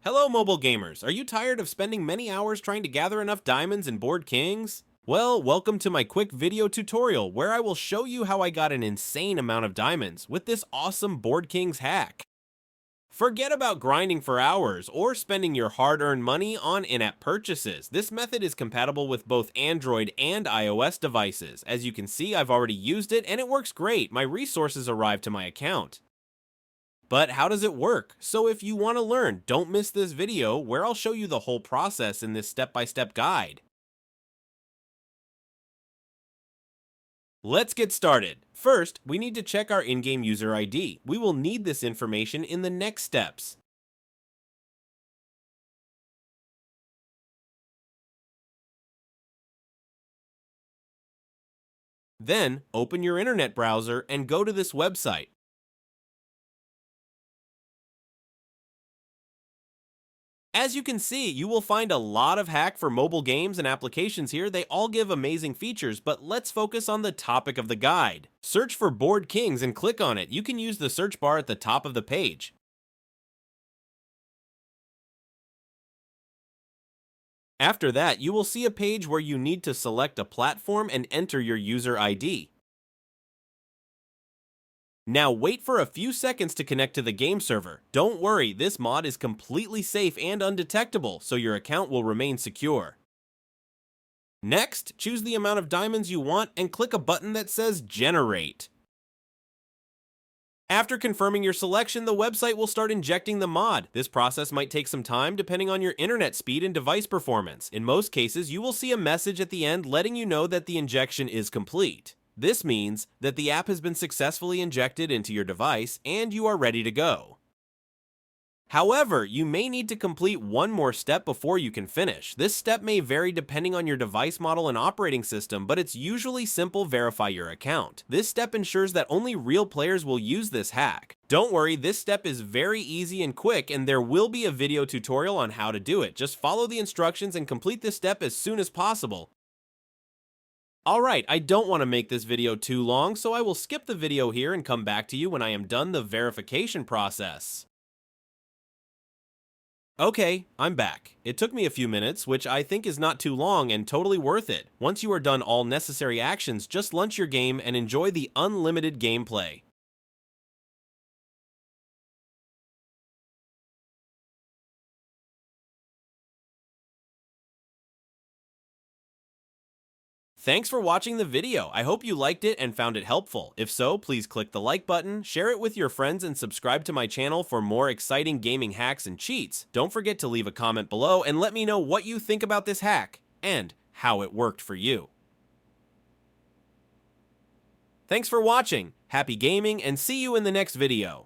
Hello, mobile gamers. Are you tired of spending many hours trying to gather enough diamonds in Board Kings? Well, welcome to my quick video tutorial where I will show you how I got an insane amount of diamonds with this awesome Board Kings hack. Forget about grinding for hours or spending your hard-earned money on in-app purchases. This method is compatible with both Android and iOS devices. As you can see, I've already used it and it works great. My resources arrived to my account. But how does it work? So if you want to learn, don't miss this video where I'll show you the whole process in this step-by-step guide. Let's get started. First, we need to check our in-game user ID. We will need this information in the next steps. Then, open your internet browser and go to this website. As you can see, you will find a lot of hack for mobile games and applications here. They all give amazing features, but let's focus on the topic of the guide. Search for Board Kings and click on it. You can use the search bar at the top of the page. After that, you will see a page where you need to select a platform and enter your user ID. Now wait for a few seconds to connect to the game server. Don't worry, this mod is completely safe and undetectable, so your account will remain secure. Next, choose the amount of diamonds you want and click a button that says Generate. After confirming your selection, the website will start injecting the mod. This process might take some time depending on your internet speed and device performance. In most cases, you will see a message at the end letting you know that the injection is complete. This means that the app has been successfully injected into your device and you are ready to go. However, you may need to complete one more step before you can finish. This step may vary depending on your device model and operating system, but it's usually simple: verify your account. This step ensures that only real players will use this hack. Don't worry, this step is very easy and quick, and there will be a video tutorial on how to do it. Just follow the instructions and complete this step as soon as possible. Alright, I don't want to make this video too long, so I will skip the video here and come back to you when I am done the verification process. Okay, I'm back. It took me a few minutes, which I think is not too long and totally worth it. Once you are done all necessary actions, just launch your game and enjoy the unlimited gameplay. Thanks for watching the video. I hope you liked it and found it helpful. If so, please click the like button, share it with your friends, and subscribe to my channel for more exciting gaming hacks and cheats. Don't forget to leave a comment below and let me know what you think about this hack and how it worked for you. Thanks for watching, happy gaming, and see you in the next video.